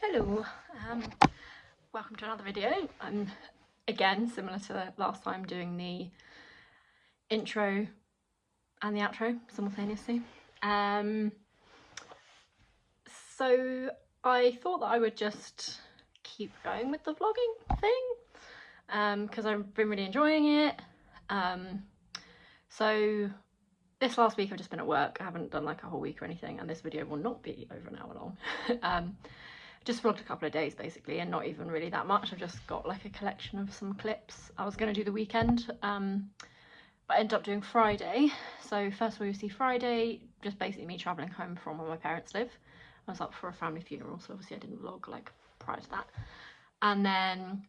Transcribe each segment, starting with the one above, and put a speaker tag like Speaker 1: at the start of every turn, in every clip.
Speaker 1: Hello, welcome to another video. I'm again, similar to last time, doing the intro and the outro simultaneously. So I thought that I would just keep going with the vlogging thing because I've been really enjoying it. So this last week I've just been at work. I haven't done like a whole week or anything, and this video will not be over an hour long. Just vlogged a couple of days basically, and not even really that much. I've just got like a collection of some clips. I was going to do the weekend, but I ended up doing Friday. So first of all, you see Friday, just basically me travelling home from where my parents live. I was up for a family funeral, so obviously I didn't vlog like prior to that. And then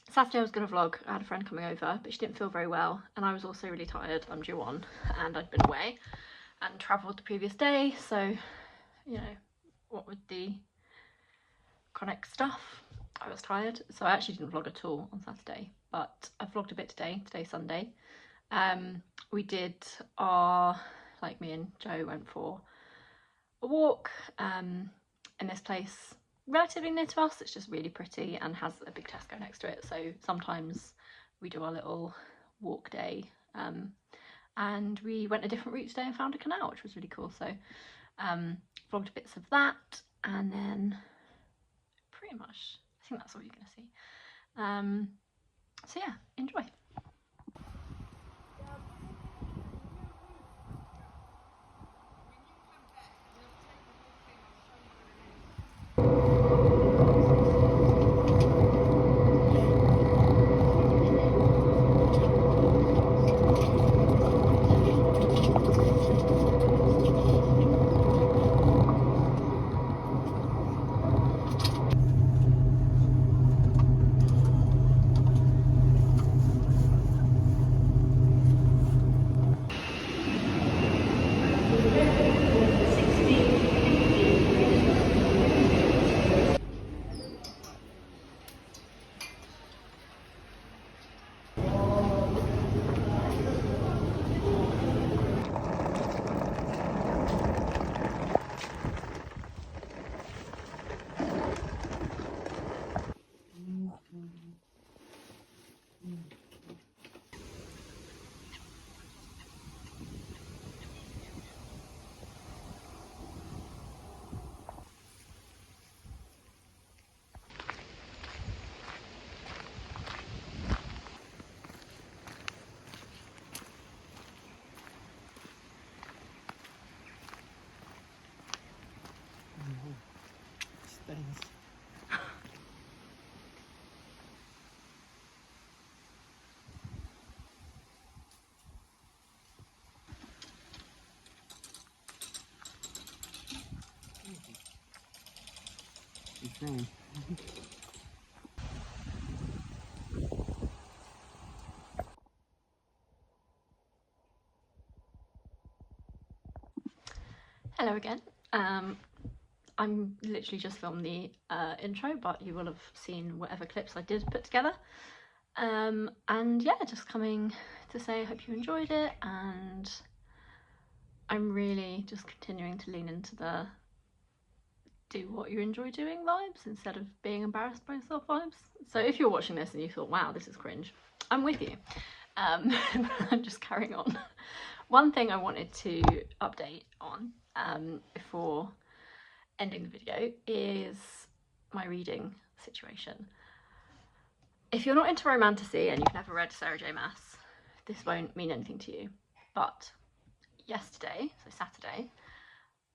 Speaker 1: Saturday I was going to vlog. I had a friend coming over, but she didn't feel very well, and I was also really tired. I'm due on, and I'd been away and travelled the previous day, so you know, what with the chronic stuff, I was tired, so I actually didn't vlog at all on Saturday, but I vlogged a bit today. Today's Sunday. We did like me and Joe went for a walk in this place relatively near to us. It's just really pretty and has a big Tesco next to it, so sometimes we do our little walk day, and we went a different route today and found a canal, which was really cool. So vlogged bits of that, and then pretty much I think that's all you're going to see. So yeah, enjoy. Hello again. I'm literally just filmed the intro, but you will have seen whatever clips I did put together. And yeah, just coming to say I hope you enjoyed it, and I'm really just continuing to lean into the do what you enjoy doing vibes instead of being embarrassed by yourself vibes. So if you're watching this and you thought, wow, this is cringe, I'm with you. I'm just carrying on. One thing I wanted to update on before ending the video is my reading situation. If you're not into romantasy and you've never read Sarah J Maas, this won't mean anything to you, but yesterday, so Saturday,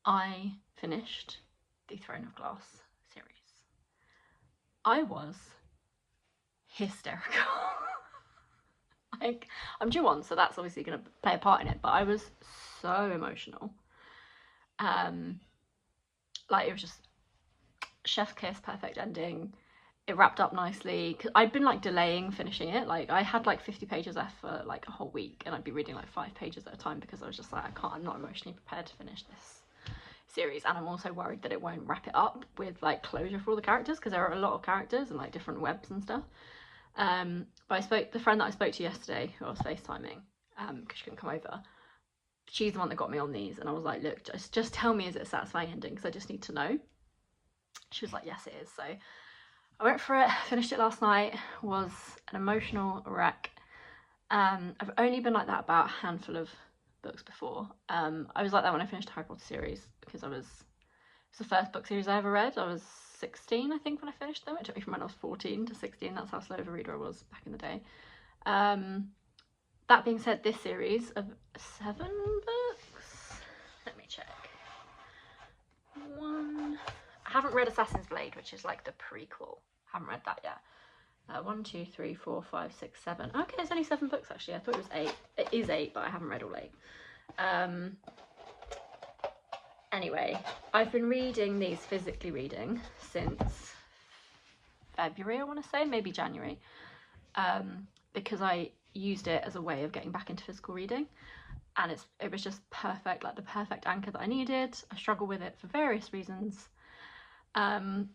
Speaker 1: I finished the Throne of Glass series. I was hysterical. Like, I'm due on, so that's obviously going to play a part in it, but I was so emotional. Like, it was just chef's kiss, perfect ending. It wrapped up nicely, because I'd been like delaying finishing it. Like, I had like 50 pages left for like a whole week, and I'd be reading like 5 pages at a time because I was just like, I'm not emotionally prepared to finish this series, and I'm also worried that it won't wrap it up with like closure for all the characters, because there are a lot of characters and like different webs and stuff. But the friend that I spoke to yesterday, who I was FaceTiming, because she couldn't come over, she's the one that got me on these, and I was like, look, just tell me, is it a satisfying ending, because I just need to know. She was like, yes it is. So I went for it, finished it last night, was an emotional wreck. I've only been like that about a handful of books before. I was like that when I finished the Harry Potter series, because it's the first book series I ever read. I was 16, I think, when I finished them. It took me from when I was 14 to 16. That's how slow of a reader I was back in the day. That being said, this series of 7 books, let me check. I haven't read Assassin's Blade, which is like the prequel. I haven't read that yet. 1, 2, 3, 4, 5, 6, 7. Okay, it's only 7 books actually. I thought it was 8. It is 8, but I haven't read all 8. Anyway, I've been reading these, physically reading, since February, I want to say, maybe January, because I used it as a way of getting back into physical reading, and it was just perfect, like the perfect anchor that I needed. I struggle with it for various reasons that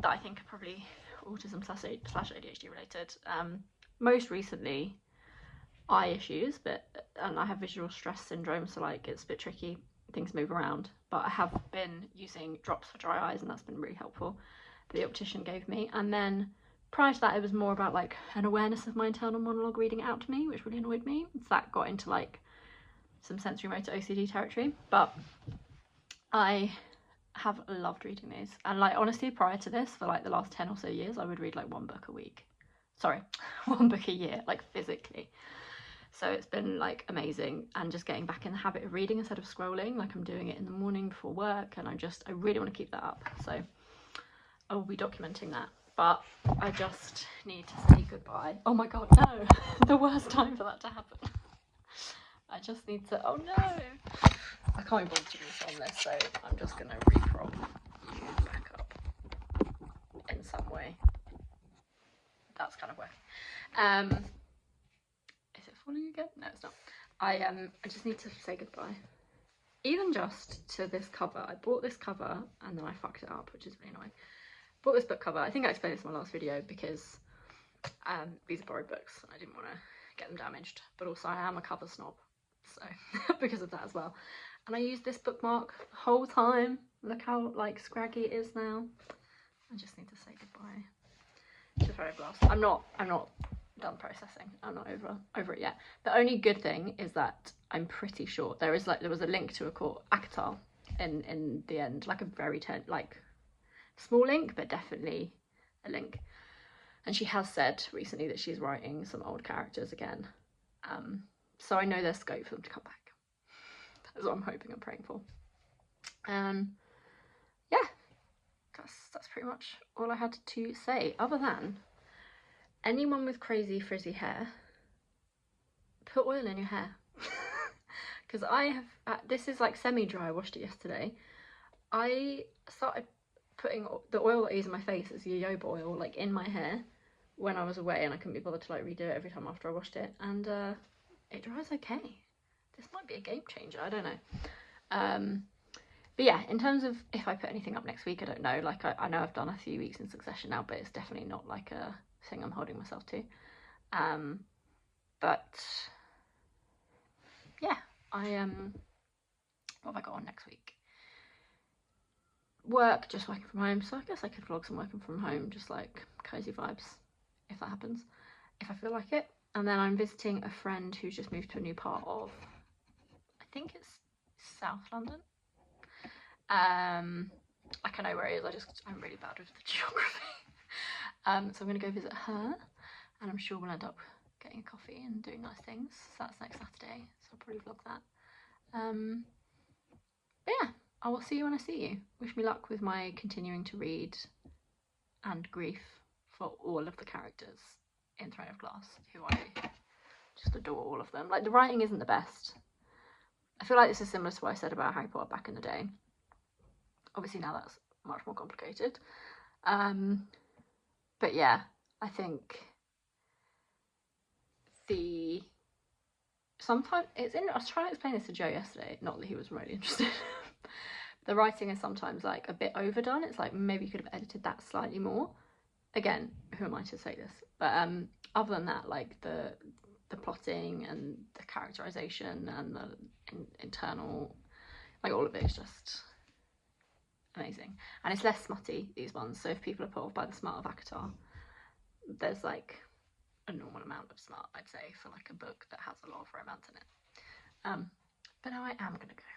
Speaker 1: I think are probably autism / ADHD related. Most recently eye issues, and I have visual stress syndrome, so like it's a bit tricky, things move around, but I have been using drops for dry eyes, and that's been really helpful, the optician gave me. And then prior to that, it was more about like an awareness of my internal monologue reading it out to me, which really annoyed me. So that got into like some sensory motor OCD territory, but I have loved reading these. And like honestly, prior to this, for like the last 10 or so years, I would read like 1 book a week. Sorry, 1 book a year, like physically. So it's been like amazing, and just getting back in the habit of reading instead of scrolling. Like I'm doing it in the morning before work, and I really want to keep that up. So I will be documenting that, but I just need to say goodbye. Oh my god, no. The worst time for that to happen. I just need to, oh no. I can't be bothered to refilm this, so I'm just going to reprop you back up in some way. That's kind of working. Is it falling again? No, it's not. I just need to say goodbye. Even just to this cover. I bought this cover and then I fucked it up, which is really annoying. Bought this book cover. I think I explained this in my last video, because these are borrowed books and I didn't want to get them damaged, but also I am a cover snob, so because of that as well. And I used this bookmark the whole time. Look how like scraggy it is now. I just need to say goodbye to Photoglass. I'm not done processing. I'm not over it yet. The only good thing is that I'm pretty sure there was a link to a ACOTAR in the end, like a very small link, but definitely a link. And she has said recently that she's writing some old characters again, so I know there's scope for them to come back. That's what I'm hoping and praying for. Yeah, that's pretty much all I had to say, other than anyone with crazy frizzy hair, put oil in your hair. Because I have, this is like semi-dry, I washed it yesterday. I started putting the oil that I use in my face as jojoba oil like in my hair when I was away, and I couldn't be bothered to like redo it every time after I washed it, and it dries okay. This might be a game changer, I don't know. But yeah, in terms of if I put anything up next week, I don't know. Like I know I've done a few weeks in succession now, but it's definitely not like a thing I'm holding myself to. But yeah, what have I got on next week? Work, just working from home, so I guess I could vlog some working from home, just like cozy vibes, if that happens, if I feel like it. And then I'm visiting a friend who's just moved to a new part of, I think it's South London. Like I know where it is, I'm really bad with the geography. So I'm gonna go visit her, and I'm sure we'll end up getting a coffee and doing nice things. So that's next Saturday, so I'll probably vlog that. But yeah, I will see you when I see you. Wish me luck with my continuing to read and grief for all of the characters in Throne of Glass, who I just adore, all of them. Like, the writing isn't the best. I feel like this is similar to what I said about Harry Potter back in the day. Obviously now that's much more complicated. But yeah, I think sometimes it's in, I was trying to explain this to Joe yesterday, not that he was really interested. The writing is sometimes like a bit overdone. It's like maybe you could have edited that slightly more. Again, who am I to say this? But other than that, like the plotting and the characterization and the internal, like all of it is just amazing. And it's less smutty, these ones, so if people are put off by the smart of ACOTAR, there's like a normal amount of smart, I'd say, for like a book that has a lot of romance in it. But now I am going to go